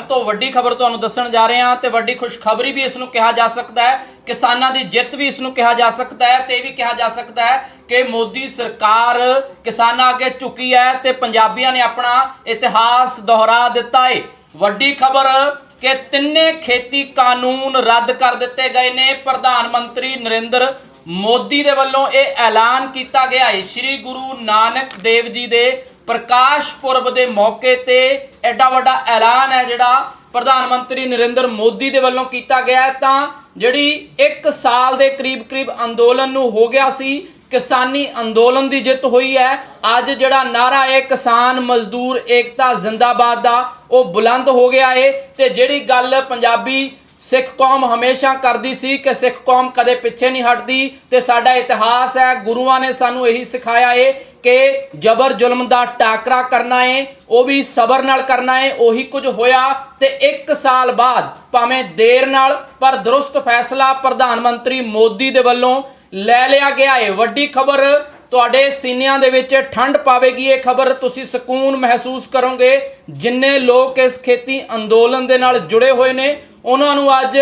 तो वड्डी खबर तुहानूं दस्सण जा रहे हैं, तो वड्डी खुशखबरी भी इसनूं कहा जा सकता है, किसानां दी जित भी इसनूं कहा जा सकता है, ते भी कहा जा सकता है कि मोदी सरकार किसानां अगे झुकी है ते पंजाबियां ने अपना इतिहास दोहरा दिता है। वड्डी खबर कि तिन्ने खेती कानून रद्द कर दिते गए ने। प्रधानमंत्री नरेंद्र मोदी दे वल्लों यह ऐलान किया गया है। श्री गुरु नानक देव जी दे प्रकाश पुरब के मौके ते एडा वड्डा ऐलान है जिहड़ा प्रधानमंत्री नरेंद्र मोदी दे वल्लों किया गया है। तां जिहड़ी 1 साल के करीब अंदोलन नूं हो गया सी, किसानी अंदोलन की जित हुई है। अज जिहड़ा नारा है किसान मजदूर एकता जिंदाबाद दा वो बुलंद हो गया है। ते जिहड़ी गल पंजाबी सिख कौम हमेशा करती सी कि सिख कौम कदे पिछे नहीं हटती, ते साडा इतिहास है, गुरुआं ने सानू यही सिखाया है कि जबर जुल्म दा टाकरा करना है, वो भी सबर नाल करना है। उही कुछ होया ते 1 साल बाद भावें देर नाल पर दुरुस्त फैसला प्रधानमंत्री मोदी दे वल्लों ले लिया गया है। वड्डी खबर तुहाडे सीनियां दे विच ठंड पावेगी। ये खबर तुसीं सकून महसूस करोगे। जिन्ने लोग इस खेती अंदोलन दे नाल जुड़े हुए ने उन्हां नूं अज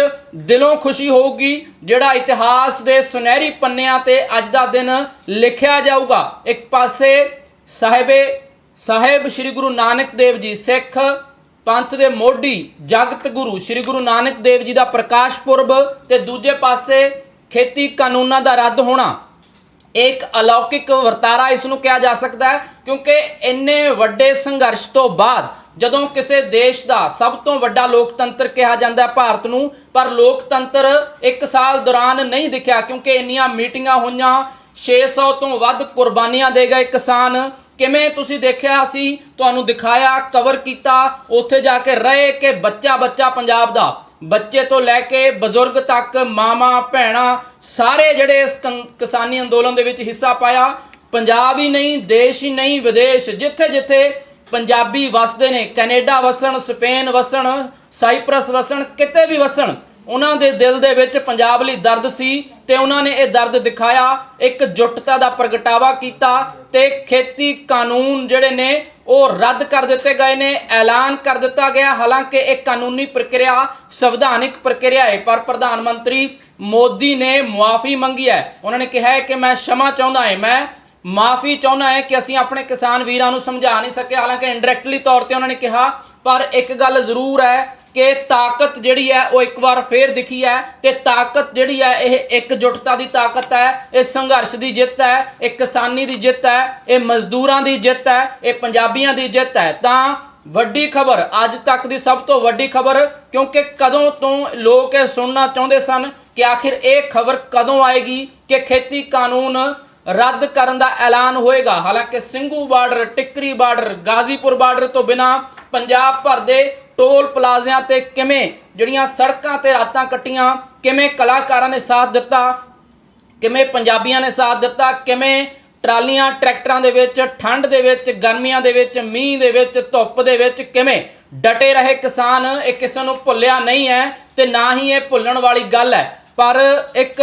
दिलों खुशी होगी। जिहड़ा इतिहास दे सुनहरी पन्नियां ते अज दा दिन लिखिया जाऊगा। एक पासे साहिब श्री गुरु नानक देव जी सिख पंथ दे मोढी जगत गुरु श्री गुरु नानक देव जी दा प्रकाश पुरब ते दूजे पासे खेती कानूनां दा रद्द होना एक अलौकिक वरतारा इसनूं कहा जा सकता है, क्योंकि इन्ने वड्डे संघर्ष तो बाद जदों किसी देश का सब तो वड्डा लोकतंत्र कहा जाता है भारत नूं, पर लोकतंत्र 1 साल दौरान नहीं दिखा, क्योंकि इन्नियां मीटिंगां होईयां, 600 तो वध कुर्बानियां दे गए किसान। किवें तुसीं देखिया, असीं तुहानूं दिखाया, कवर किया, उत्थे जाके रहे कि बच्चा बच्चा पंजाब दा, बच्चे तो लैके बजुर्ग तक, मामा भैणा सारे जिहड़े इस किसानी अंदोलन दे विच हिस्सा पाया। पंजाब ही नहीं, देश ही नहीं, विदेश जिथे जिथे पंजाबी वसदे ने, कैनेडा वसन, स्पेन वसन, साइप्रस वसन, किते भी वसन, उन्हां दे दिल दे विच पंजाब लई दर्द सी ते उन्हां ने यह दर्द दिखाया, एक जुटता दा प्रगटावा कीता ते खेती कानून जिहड़े ने वो रद्द कर दिते गए ने, ऐलान कर दिता गया। हालांकि एक कानूनी प्रक्रिया संवैधानिक प्रक्रिया है, पर प्रधानमंत्री मोदी ने मुआफ़ी मंगी है। उन्होंने कहा है कि मैं क्षमा चाहता है, मैं माफ़ी चाहना है कि असीं अपने किसान वीरां नूं समझा नहीं सके। हालांकि इंडायरैक्टली तौर पर उन्होंने कहा, पर एक गल जरूर है कि ताकत जिहड़ी है वो एक बार फिर दिखी है, ते ताकत जिहड़ी है यह एकजुटता की ताकत है, ये संघर्ष की जित है, एक किसानी की जित है, ये मजदूरां की जित है, ये पंजाबियां की जित है। तां वड्डी खबर अज तक की सब तो वड्डी खबर, क्योंकि कदों तो लोग ये सुनना चाहते सन कि आखिर ये खबर कदों आएगी कि खेती कानून रद्द करन दा ऐलान होएगा। हालांकि ਸਿੰਘੂ बार्डर, टिकरी बार्डर, गाजीपुर बार्डर तो बिना पंजाब भर दे टोल प्लाजियां ते किवें जिहड़ियां सड़कां ते रातां कट्टियां, किवें कलाकारां ने साथ दिता, किवें पंजाबियां ने साथ दिता, किवें ट्रालियां ट्रैक्टरां दे विच ठंड दे विच, गर्मियां दे विच, मींह दे विच, धुप्प दे विच किवें डटे रहे किसान। ये किसी नूं भुल्लिया नहीं है ते ना ही ये भुल्लण वाली गल है, पर एक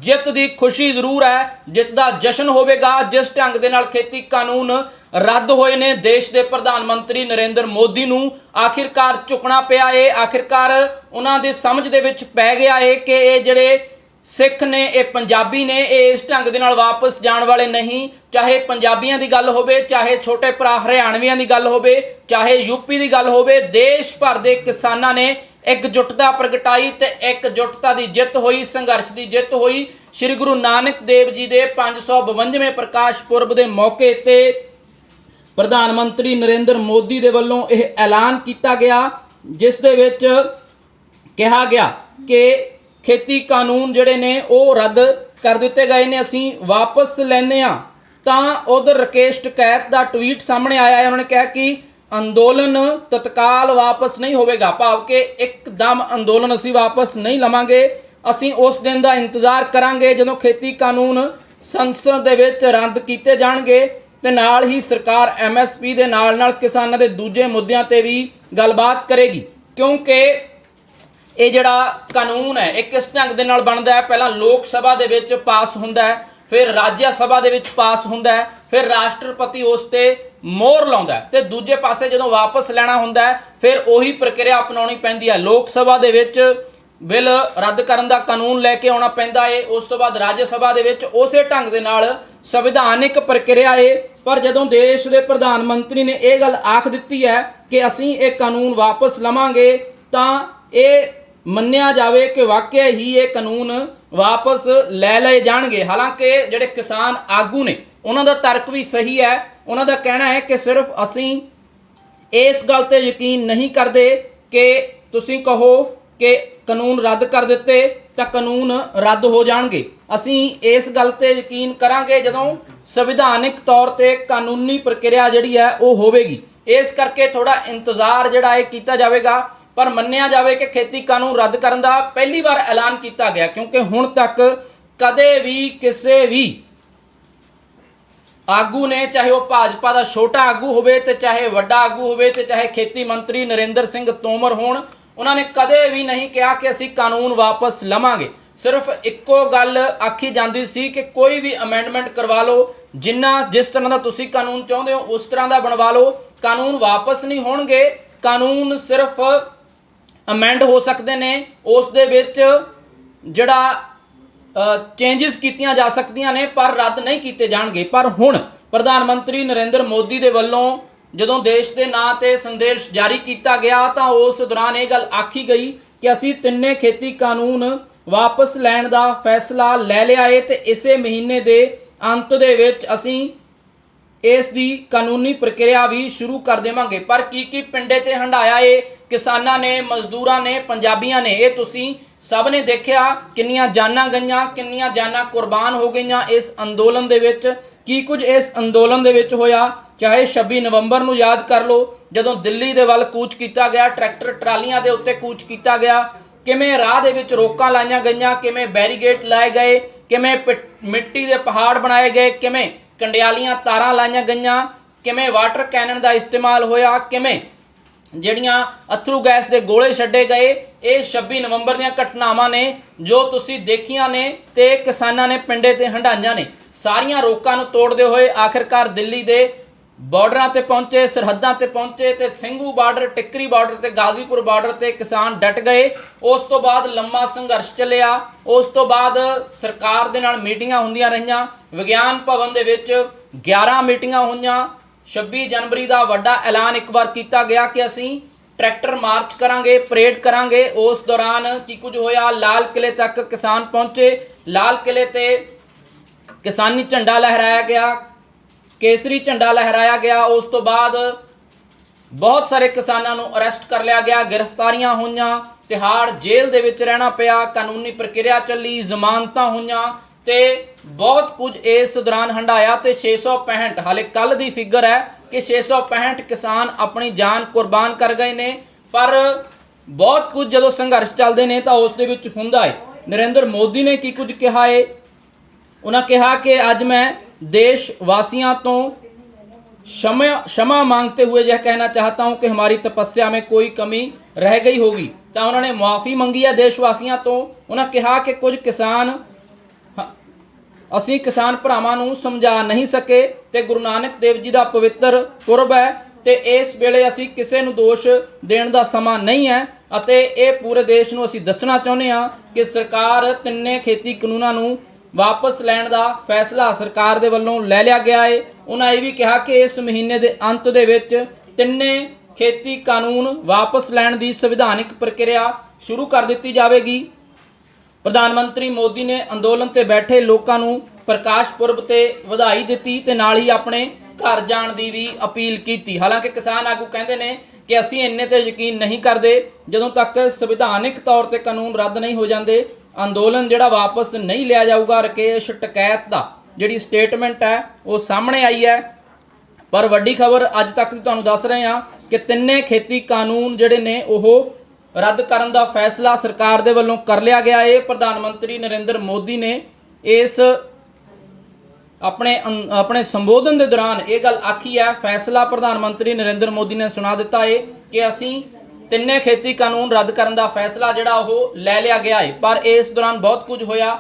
जित की खुशी जरूर है, जित का जश्न होगा। जिस ढंग के नाल खेती कानून रद्द होए ने, देश के प्रधानमंत्री नरेंद्र मोदी नूं आखिरकार झुकना पिया है, आखिरकार उन्हां दे समझ दे विच पै गया है कि ये जिहड़े सिख ने, ये पंजाबी ने, ये इस ढंग के नाल वापस जाण वाले नहीं। चाहे पंजाबियां की गल होवे, चाहे छोटे भरा हरियाणवियां की गल होवे, चाहे यूपी की गल होवे, देश भर के किसानां ने एकजुटता प्रगटाई ते एकजुटता की जित हुई, संघर्ष की जित हुई। श्री गुरु नानक देव जी के 552वें प्रकाश पुरब के मौके ते प्रधानमंत्री नरेंद्र मोदी दे वल्लों यह ऐलान किया गया, जिस दे विच कहा गया कि खेती कानून जिहड़े ने वो रद्द कर दिते गए ने, असीं वापस लैंदे हां। तां उधर राकेश टिकैत का ट्वीट सामने आया है। उन्होंने कहा कि अंदोलन तत्काल वापस नहीं होगा, भाव कि एकदम अंदोलन असी वापस नहीं लवांगे, असी उस दिन का इंतजार करांगे जदों खेती कानून संसद दे विच रद्द कीते जाणगे, ते नाल ही सरकार MSP दे नाल नाल किसानां दे दूजे मुद्दिआं ते भी गलबात करेगी। क्योंकि ये जिहड़ा कानून है एक किस ढंग दे नाल बनदा है, पहला लोक सभा दे विच पास हुंदा है, फिर राज्य सभा दे विच पास हुंदा है, फिर राष्ट्रपति उस ते ਮੋਹਰ ਲਾਉਂਦਾ ਹੈ ਤੇ ਦੂਜੇ ਪਾਸੇ ਜਦੋਂ ਵਾਪਸ ਲੈਣਾ ਹੁੰਦਾ ਹੈ ਫਿਰ ਉਹੀ ਪ੍ਰਕਿਰਿਆ ਅਪਣਾਉਣੀ ਪੈਂਦੀ ਹੈ। ਲੋਕ ਸਭਾ ਦੇ ਵਿੱਚ ਬਿੱਲ ਰੱਦ ਕਰਨ ਦਾ ਕਾਨੂੰਨ ਲੈ ਕੇ ਆਉਣਾ ਪੈਂਦਾ ਏ, ਉਸ ਤੋਂ ਬਾਅਦ ਰਾਜ ਸਭਾ ਦੇ ਵਿੱਚ ਉਸੇ ਢੰਗ ਦੇ ਨਾਲ ਸੰਵਿਧਾਨਿਕ ਪ੍ਰਕਿਰਿਆ ਏ। ਪਰ ਜਦੋਂ ਦੇਸ਼ ਦੇ ਪ੍ਰਧਾਨ ਮੰਤਰੀ ਨੇ ਇਹ ਗੱਲ ਆਖ ਦਿੱਤੀ ਹੈ ਕਿ ਅਸੀਂ ਇਹ ਕਾਨੂੰਨ ਵਾਪਸ ਲਵਾਂਗੇ ਤਾਂ ਇਹ ਮੰਨਿਆ ਜਾਵੇ ਕਿ ਵਾਕਿਆ ਹੀ ਇਹ ਕਾਨੂੰਨ ਵਾਪਸ ਲੈ ਲਏ ਜਾਣਗੇ। ਹਾਲਾਂਕਿ ਜਿਹੜੇ ਕਿਸਾਨ ਆਗੂ ਨੇ ਉਹਨਾਂ ਦਾ ਤਰਕ ਵੀ ਸਹੀ ਹੈ। ਉਹਨਾਂ ਦਾ ਕਹਿਣਾ ਹੈ ਕਿ ਸਿਰਫ ਅਸੀਂ ਇਸ ਗੱਲ ਤੇ ਯਕੀਨ ਨਹੀਂ ਕਰਦੇ ਕਿ ਤੁਸੀਂ ਕਹੋ ਕਿ ਕਾਨੂੰਨ ਰੱਦ ਕਰ ਦਿੱਤੇ ਤਾਂ ਕਾਨੂੰਨ ਰੱਦ ਹੋ ਜਾਣਗੇ। ਅਸੀਂ ਇਸ ਗੱਲ ਤੇ ਯਕੀਨ ਕਰਾਂਗੇ ਜਦੋਂ ਸੰਵਿਧਾਨਿਕ ਤੌਰ ਤੇ ਕਾਨੂੰਨੀ ਪ੍ਰਕਿਰਿਆ ਜਿਹੜੀ ਹੈ ਉਹ ਹੋਵੇਗੀ। ਇਸ ਕਰਕੇ ਥੋੜਾ ਇੰਤਜ਼ਾਰ ਜਿਹੜਾ ਇਹ ਕੀਤਾ ਜਾਵੇਗਾ। ਪਰ ਮੰਨਿਆ ਜਾਵੇ ਕਿ ਖੇਤੀ ਕਾਨੂੰਨ ਰੱਦ ਕਰਨ ਦਾ ਪਹਿਲੀ ਵਾਰ ਐਲਾਨ ਕੀਤਾ ਗਿਆ, ਕਿਉਂਕਿ ਹੁਣ ਤੱਕ ਕਦੇ ਵੀ ਕਿਸੇ ਵੀ ਆਗੂ ਨੇ, ਚਾਹੇ ਉਹ ਭਾਜਪਾ ਦਾ ਛੋਟਾ ਆਗੂ ਹੋਵੇ ਤੇ ਚਾਹੇ ਵੱਡਾ ਆਗੂ ਹੋਵੇ ਤੇ ਚਾਹੇ ਖੇਤੀ ਮੰਤਰੀ ਨਰਿੰਦਰ ਸਿੰਘ ਤੋਮਰ ਹੋਣ, ਉਹਨਾਂ ਨੇ ਕਦੇ ਵੀ ਨਹੀਂ ਕਿਹਾ ਕਿ ਅਸੀਂ ਕਾਨੂੰਨ ਵਾਪਸ ਲਵਾਂਗੇ। ਸਿਰਫ ਇੱਕੋ ਗੱਲ ਆਖੀ ਜਾਂਦੀ ਸੀ ਕਿ ਕੋਈ ਵੀ ਅਮੈਂਡਮੈਂਟ ਕਰਵਾ ਲਓ, ਜਿਸ ਤਰ੍ਹਾਂ ਦਾ ਤੁਸੀਂ ਕਾਨੂੰਨ ਚਾਹੁੰਦੇ ਹੋ ਉਸ ਤਰ੍ਹਾਂ ਦਾ ਬਣਵਾ ਲਓ, ਕਾਨੂੰਨ ਵਾਪਸ ਨਹੀਂ ਹੋਣਗੇ। ਕਾਨੂੰਨ ਸਿਰਫ ਅਮੈਂਡ ਹੋ ਸਕਦੇ ਨੇ, ਉਸ ਦੇ ਵਿੱਚ ਜਿਹੜਾ ਚੇਂਜਸ ਕੀਤੀਆਂ ਜਾ ਸਕਦੀਆਂ ਨੇ ਪਰ ਰੱਦ ਨਹੀਂ ਕੀਤੇ ਜਾਣਗੇ। ਪਰ ਹੁਣ ਪ੍ਰਧਾਨ ਮੰਤਰੀ ਨਰਿੰਦਰ ਮੋਦੀ ਦੇ ਵੱਲੋਂ ਜਦੋਂ ਦੇਸ਼ ਦੇ ਨਾਂ ਤੇ ਸੰਦੇਸ਼ ਜਾਰੀ ਕੀਤਾ ਗਿਆ ਤਾਂ ਉਸ ਦੌਰਾਨ ਇਹ ਗੱਲ ਆਖੀ ਗਈ ਕਿ ਅਸੀਂ ਤਿੰਨੇ ਖੇਤੀ ਕਾਨੂੰਨ ਵਾਪਸ ਲੈਣ ਦਾ ਫੈਸਲਾ ਲੈ ਲਿਆ ਏ ਤੇ ਇਸੇ ਮਹੀਨੇ ਦੇ ਅੰਤ ਦੇ ਵਿੱਚ ਅਸੀਂ ਇਸ ਦੀ ਕਾਨੂੰਨੀ ਪ੍ਰਕਿਰਿਆ ਵੀ ਸ਼ੁਰੂ ਕਰ ਦੇਵਾਂਗੇ। ਪਰ ਕੀ ਪਿੰਡੇ ਤੇ ਹੰਡਾਇਆ ਏ ਕਿਸਾਨਾਂ ਨੇ, ਮਜ਼ਦੂਰਾਂ ਨੇ, ਪੰਜਾਬੀਆਂ ਨੇ, ਇਹ ਤੁਸੀਂ ਸਭ ਨੇ ਦੇਖਿਆ। ਕਿੰਨੀਆਂ ਜਾਨਾਂ ਗਈਆਂ, ਕਿੰਨੀਆਂ ਜਾਨਾਂ ਕੁਰਬਾਨ ਹੋ ਗਈਆਂ ਇਸ ਅੰਦੋਲਨ ਦੇ ਵਿੱਚ। ਕੀ ਕੁਝ ਇਸ ਅੰਦੋਲਨ ਦੇ ਵਿੱਚ ਹੋਇਆ, ਚਾਹੇ 26 ਨਵੰਬਰ ਨੂੰ ਯਾਦ ਕਰ ਲਓ ਜਦੋਂ ਦਿੱਲੀ ਦੇ ਵੱਲ ਕੂਚ ਕੀਤਾ ਗਿਆ, ਟਰੈਕਟਰ ਟਰਾਲੀਆਂ ਦੇ ਉੱਤੇ ਕੂਚ ਕੀਤਾ ਗਿਆ, ਕਿਵੇਂ ਰਾਹ ਦੇ ਵਿੱਚ ਰੋਕਾਂ ਲਾਈਆਂ ਗਈਆਂ, ਕਿਵੇਂ ਬੈਰੀਗੇਟ ਲਾਏ ਗਏ, ਕਿਵੇਂ ਮਿੱਟੀ ਦੇ ਪਹਾੜ ਬਣਾਏ ਗਏ, ਕਿਵੇਂ ਕੰਡਿਆਲੀਆਂ ਤਾਰਾਂ ਲਾਈਆਂ ਗਈਆਂ, ਕਿਵੇਂ ਵਾਟਰ ਕੈਨਨ ਦਾ ਇਸਤੇਮਾਲ ਹੋਇਆ, ਕਿਵੇਂ ਜਿਹੜੀਆਂ ਅਥਰੂ ਗੈਸ ਦੇ ਗੋਲੇ ਛੱਡੇ ਗਏ। ਇਹ 26 ਨਵੰਬਰ ਦੀਆਂ ਘਟਨਾਵਾਂ ਨੇ ਜੋ ਤੁਸੀਂ ਦੇਖੀਆਂ ਨੇ ਤੇ ਕਿਸਾਨਾਂ ਨੇ ਪਿੰਡੇ ਤੇ ਹੰਡਾਈਆਂ ਨੇ। ਸਾਰੀਆਂ ਰੋਕਾਂ ਨੂੰ ਤੋੜਦੇ ਹੋਏ ਆਖਿਰਕਾਰ ਦਿੱਲੀ ਦੇ ਬਾਰਡਰਾਂ ਤੇ ਪਹੁੰਚੇ, ਸਰਹੱਦਾਂ ਤੇ ਪਹੁੰਚੇ ਤੇ ਸਿੰਘੂ ਬਾਰਡਰ, ਟਿੱਕਰੀ ਬਾਰਡਰ ਤੇ ਗਾਜ਼ੀਪੁਰ ਬਾਰਡਰ ਤੇ ਕਿਸਾਨ ਡਟ ਗਏ। ਉਸ ਤੋਂ ਬਾਅਦ ਲੰਮਾ ਸੰਘਰਸ਼ ਚੱਲਿਆ। ਉਸ ਤੋਂ ਬਾਅਦ ਸਰਕਾਰ ਦੇ ਨਾਲ ਮੀਟਿੰਗਾਂ ਹੁੰਦੀਆਂ ਰਹੀਆਂ। ਵਿਗਿਆਨ ਭਵਨ ਦੇ ਵਿੱਚ 11 ਮੀਟਿੰਗਾਂ ਹੋਈਆਂ। 26 ਜਨਵਰੀ ਦਾ ਵੱਡਾ ਐਲਾਨ ਇੱਕ ਵਾਰ ਕੀਤਾ ਗਿਆ ਕਿ ਅਸੀਂ ਟਰੈਕਟਰ ਮਾਰਚ ਕਰਾਂਗੇ, ਪਰੇਡ ਕਰਾਂਗੇ। ਉਸ ਦੌਰਾਨ ਕੀ ਕੁਝ ਹੋਇਆ, ਲਾਲ ਕਿਲੇ ਤੱਕ ਕਿਸਾਨ ਪਹੁੰਚੇ। ਲਾਲ ਕਿਲੇ ਤੇ ਕਿਸਾਨੀ ਝੰਡਾ ਲਹਿਰਾਇਆ ਗਿਆ, ਕੇਸਰੀ ਝੰਡਾ ਲਹਿਰਾਇਆ ਗਿਆ। ਉਸ ਤੋਂ ਬਾਅਦ ਬਹੁਤ ਸਾਰੇ ਕਿਸਾਨਾਂ ਨੂੰ ਅਰੈਸਟ ਕਰ ਲਿਆ ਗਿਆ, ਗ੍ਰਿਫਤਾਰੀਆਂ ਹੋਈਆਂ, ਤਿਹਾੜ ਜੇਲ੍ਹ ਦੇ ਵਿੱਚ ਰਹਿਣਾ ਪਿਆ, ਕਾਨੂੰਨੀ ਪ੍ਰਕਿਰਿਆ ਚੱਲੀ, ਜ਼ਮਾਨਤਾਂ ਹੋਈਆਂ ਤੇ ਬਹੁਤ ਕੁਝ ਇਸ ਦੌਰਾਨ ਹੰਡਾਇਆ। ਤੇ 665 ਹਾਲੇ ਕੱਲ ਦੀ ਫਿਗਰ ਹੈ ਕਿ 665 ਕਿਸਾਨ ਆਪਣੀ ਜਾਨ ਕੁਰਬਾਨ ਕਰ ਗਏ ਨੇ। ਪਰ ਬਹੁਤ ਕੁਝ ਜਦੋਂ ਸੰਘਰਸ਼ ਚੱਲਦੇ ਨੇ ਤਾਂ ਉਸ ਦੇ ਵਿੱਚ ਹੁੰਦਾ ਹੈ। ਨਰਿੰਦਰ ਮੋਦੀ ਨੇ ਕੀ ਕੁਝ ਕਿਹਾ ਹੈ, ਉਹਨਾਂ ਕਿਹਾ ਕਿ ਅੱਜ मैं देशवासियों तो क्षमा मांगते हुए यह कहना चाहता हूं कि हमारी तपस्या में कोई कमी रह गई होगी। तो उन्होंने माफ़ी मंगी है देशवासियों तो। उन्होंने कहा कि कुछ किसान ਅਸੀਂ ਕਿਸਾਨ ਭਰਾਵਾਂ ਨੂੰ ਸਮਝਾ ਨਹੀਂ ਸਕੇ ਤੇ ਗੁਰੂ ਨਾਨਕ ਦੇਵ ਜੀ ਦਾ ਪਵਿੱਤਰ ਪੁਰਬ ਹੈ ਤੇ ਇਸ ਵੇਲੇ ਅਸੀਂ ਕਿਸੇ ਨੂੰ ਦੋਸ਼ ਦੇਣ ਦਾ ਸਮਾਂ ਨਹੀਂ ਹੈ ਅਤੇ ਇਹ ਪੂਰੇ ਦੇਸ਼ ਨੂੰ ਅਸੀਂ ਦੱਸਣਾ ਚਾਹੁੰਦੇ ਹਾਂ ਕਿ ਸਰਕਾਰ ਤਿੰਨੇ ਖੇਤੀ ਕਾਨੂੰਨਾਂ ਨੂੰ ਵਾਪਸ ਲੈਣ ਦਾ ਫੈਸਲਾ ਸਰਕਾਰ ਦੇ ਵੱਲੋਂ ਲੈ ਲਿਆ ਗਿਆ ਹੈ। ਉਹਨਾਂ ਇਹ ਵੀ ਕਿਹਾ ਕਿ ਇਸ ਮਹੀਨੇ ਦੇ ਅੰਤ ਦੇ ਵਿੱਚ ਤਿੰਨੇ ਖੇਤੀ ਕਾਨੂੰਨ ਵਾਪਸ ਲੈਣ ਦੀ ਸੰਵਿਧਾਨਿਕ ਪ੍ਰਕਿਰਿਆ ਸ਼ੁਰੂ ਕਰ ਦਿੱਤੀ ਜਾਵੇਗੀ। ਪ੍ਰਧਾਨ ਮੰਤਰੀ ਮੋਦੀ ਨੇ ਅੰਦੋਲਨ ਤੇ ਬੈਠੇ ਲੋਕਾਂ ਨੂੰ ਪ੍ਰਕਾਸ਼ ਪੁਰਬ ਤੇ ਵਧਾਈ ਦਿੱਤੀ ਤੇ ਨਾਲ ਹੀ ਆਪਣੇ ਘਰ ਜਾਣ ਦੀ ਵੀ ਅਪੀਲ ਕੀਤੀ। ਹਾਲਾਂਕਿ ਕਿਸਾਨ ਆਗੂ ਕਹਿੰਦੇ ਨੇ ਕਿ ਅਸੀਂ ਇੰਨੇ ਤੇ ਯਕੀਨ ਨਹੀਂ ਕਰਦੇ ਜਦੋਂ ਤੱਕ ਸੰਵਿਧਾਨਿਕ ਤੌਰ ਤੇ ਕਾਨੂੰਨ ਰੱਦ ਨਹੀਂ ਹੋ ਜਾਂਦੇ, ਅੰਦੋਲਨ ਜਿਹੜਾ ਵਾਪਸ ਨਹੀਂ ਲਿਆ ਜਾਊਗਾ। ਰਕੇਸ਼ ਟਕੈਤ ਦਾ ਜਿਹੜੀ ਸਟੇਟਮੈਂਟ ਹੈ ਉਹ ਸਾਹਮਣੇ ਆਈ ਹੈ। ਪਰ ਵੱਡੀ ਖਬਰ ਅੱਜ ਤੱਕ ਦੀ ਤੁਹਾਨੂੰ ਦੱਸ ਰਹੇ ਹਾਂ ਕਿ ਤਿੰਨੇ ਖੇਤੀ ਕਾਨੂੰਨ ਜਿਹੜੇ ਨੇ ਉਹ ਰੱਦ ਕਰਨ ਦਾ ਫੈਸਲਾ ਸਰਕਾਰ ਦੇ ਵੱਲੋਂ ਕਰ ਲਿਆ ਗਿਆ ਹੈ। ਪ੍ਰਧਾਨ ਮੰਤਰੀ ਨਰਿੰਦਰ ਮੋਦੀ ਨੇ ਇਸ ਆਪਣੇ ਸੰਬੋਧਨ ਦੇ ਦੌਰਾਨ ਇਹ ਗੱਲ ਆਖੀ ਹੈ। ਫੈਸਲਾ ਪ੍ਰਧਾਨ ਮੰਤਰੀ ਨਰਿੰਦਰ ਮੋਦੀ ਨੇ ਸੁਣਾ ਦਿੱਤਾ ਹੈ ਕਿ ਅਸੀਂ ਤਿੰਨੇ ਖੇਤੀ ਕਾਨੂੰਨ ਰੱਦ ਕਰਨ ਦਾ ਫੈਸਲਾ ਜਿਹੜਾ ਉਹ ਲੈ ਲਿਆ ਗਿਆ ਹੈ। ਪਰ ਇਸ ਦੌਰਾਨ ਬਹੁਤ ਕੁਝ ਹੋਇਆ।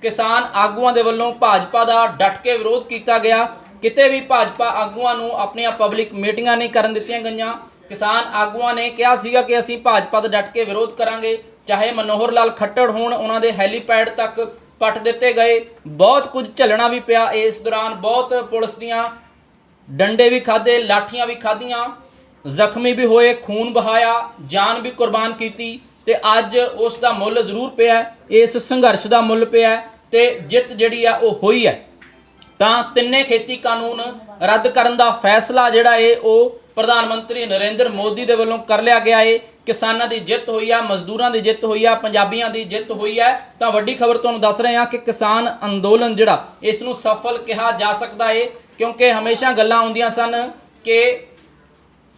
ਕਿਸਾਨ ਆਗੂਆਂ ਦੇ ਵੱਲੋਂ ਭਾਜਪਾ ਦਾ ਡਟ ਕੇ ਵਿਰੋਧ ਕੀਤਾ ਗਿਆ। ਕਿਤੇ ਵੀ ਭਾਜਪਾ ਆਗੂਆਂ ਨੂੰ ਆਪਣੀਆਂ ਪਬਲਿਕ ਮੀਟਿੰਗਾਂ ਨਹੀਂ ਕਰਨ ਦਿੱਤੀਆਂ ਗਈਆਂ। ਕਿਸਾਨ ਆਗੂਆਂ ਨੇ ਕਿਹਾ ਸੀਗਾ ਕਿ ਅਸੀਂ ਭਾਜਪਾ ਦਾ ਡਟ ਕੇ ਵਿਰੋਧ ਕਰਾਂਗੇ, ਚਾਹੇ ਮਨੋਹਰ ਲਾਲ ਖੱਟੜ ਹੋਣ, ਉਹਨਾਂ ਦੇ ਹੈਲੀਪੈਡ ਤੱਕ ਪੱਟ ਦਿੱਤੇ ਗਏ, ਬਹੁਤ ਕੁਝ ਝੱਲਣਾ ਵੀ ਪਿਆ। ਇਸ ਦੌਰਾਨ ਬਹੁਤ ਪੁਲਿਸ ਦੀਆਂ ਡੰਡੇ ਵੀ ਖਾਧੇ, ਲਾਠੀਆਂ ਵੀ ਖਾਧੀਆਂ, ਜ਼ਖਮੀ ਵੀ ਹੋਏ, ਖੂਨ ਬਹਾਇਆ, ਜਾਨ ਵੀ ਕੁਰਬਾਨ ਕੀਤੀ ਤੇ ਅੱਜ ਉਸ ਦਾ ਮੁੱਲ ਜ਼ਰੂਰ ਪਿਆ, ਇਸ ਸੰਘਰਸ਼ ਦਾ ਮੁੱਲ ਪਿਆ ਤੇ ਜਿੱਤ ਜਿਹੜੀ ਆ ਉਹ ਹੋਈ ਹੈ। ਤਾਂ ਤਿੰਨੇ ਖੇਤੀ ਕਾਨੂੰਨ ਰੱਦ ਕਰਨ ਦਾ ਫੈਸਲਾ ਜਿਹੜਾ ਏ ਉਹ ਪ੍ਰਧਾਨ ਮੰਤਰੀ ਨਰਿੰਦਰ ਮੋਦੀ ਦੇ ਵੱਲੋਂ ਕਰ ਲਿਆ ਗਿਆ ਏ। ਕਿਸਾਨਾਂ ਦੀ ਜਿੱਤ ਹੋਈ ਆ, ਮਜ਼ਦੂਰਾਂ ਦੀ ਜਿੱਤ ਹੋਈ ਆ, ਪੰਜਾਬੀਆਂ ਦੀ ਜਿੱਤ ਹੋਈ ਹੈ। ਤਾਂ ਵੱਡੀ ਖਬਰ ਤੁਹਾਨੂੰ ਦੱਸ ਰਹੇ ਹਾਂ ਕਿ ਕਿਸਾਨ ਅੰਦੋਲਨ ਜਿਹੜਾ ਇਸ ਨੂੰ ਸਫਲ ਕਿਹਾ ਜਾ ਸਕਦਾ ਏ, ਕਿਉਂਕਿ ਹਮੇਸ਼ਾ ਗੱਲਾਂ ਆਉਂਦੀਆਂ ਸਨ ਕਿ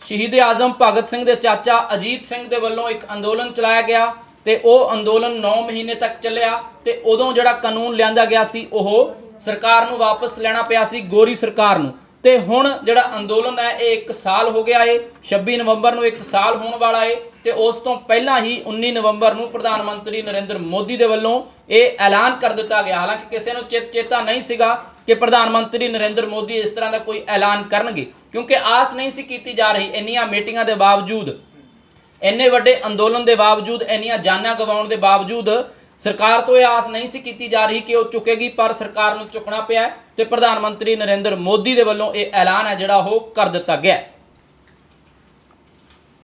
ਸ਼ਹੀਦ ਆਜ਼ਮ ਭਗਤ ਸਿੰਘ ਦੇ ਚਾਚਾ ਅਜੀਤ ਸਿੰਘ ਦੇ ਵੱਲੋਂ ਇੱਕ ਅੰਦੋਲਨ ਚਲਾਇਆ ਗਿਆ ਤੇ ਉਹ ਅੰਦੋਲਨ 9 ਮਹੀਨੇ ਤੱਕ ਚੱਲਿਆ ਤੇ ਉਦੋਂ ਜਿਹੜਾ ਕਾਨੂੰਨ ਲਿਆਂਦਾ ਗਿਆ ਸੀ ਉਹ ਸਰਕਾਰ ਨੂੰ ਵਾਪਸ ਲੈਣਾ ਪਿਆ ਸੀ, ਗੋਰੀ ਸਰਕਾਰ ਨੂੰ। ਤੇ ਹੁਣ ਜਿਹੜਾ ਅੰਦੋਲਨ ਹੈ ਇਹ 1 ਸਾਲ ਹੋ ਗਿਆ ਏ, 26 ਨਵੰਬਰ ਨੂੰ 1 ਸਾਲ ਹੋਣ ਵਾਲਾ ਏ ਤੇ ਉਸ ਤੋਂ ਪਹਿਲਾਂ ਹੀ 19 ਨਵੰਬਰ ਨੂੰ ਪ੍ਰਧਾਨ ਮੰਤਰੀ ਨਰਿੰਦਰ ਮੋਦੀ ਦੇ ਵੱਲੋਂ ਇਹ ਐਲਾਨ ਕਰ ਦਿੱਤਾ ਗਿਆ। ਹਾਲਾਂਕਿ ਕਿਸੇ ਨੂੰ ਚੇਤਾ ਨਹੀਂ ਸੀਗਾ ਕਿ ਪ੍ਰਧਾਨ ਮੰਤਰੀ ਨਰਿੰਦਰ ਮੋਦੀ ਇਸ ਤਰ੍ਹਾਂ ਦਾ ਕੋਈ ਐਲਾਨ ਕਰਨਗੇ, ਕਿਉਂਕਿ ਆਸ ਨਹੀਂ ਸੀ ਕੀਤੀ ਜਾ ਰਹੀ। ਇੰਨੀਆਂ ਮੀਟਿੰਗਾਂ ਦੇ ਬਾਵਜੂਦ, ਇੰਨੇ ਵੱਡੇ ਅੰਦੋਲਨ ਦੇ ਬਾਵਜੂਦ, ਇੰਨੀਆਂ ਜਾਨਾਂ ਗਵਾਉਣ ਦੇ ਬਾਵਜੂਦ ਸਰਕਾਰ ਤੋਂ ਇਹ ਆਸ ਨਹੀਂ ਸੀ ਕੀਤੀ ਜਾ ਰਹੀ ਕਿ ਉਹ ਚੁੱਕੇਗੀ, ਪਰ ਸਰਕਾਰ ਨੂੰ ਚੁੱਕਣਾ ਪਿਆ ਤੇ ਪ੍ਰਧਾਨ ਮੰਤਰੀ ਨਰਿੰਦਰ ਮੋਦੀ ਦੇ ਵੱਲੋਂ ਇਹ ਐਲਾਨ ਹੈ ਜਿਹੜਾ ਉਹ ਕਰ ਦਿੱਤਾ ਗਿਆ।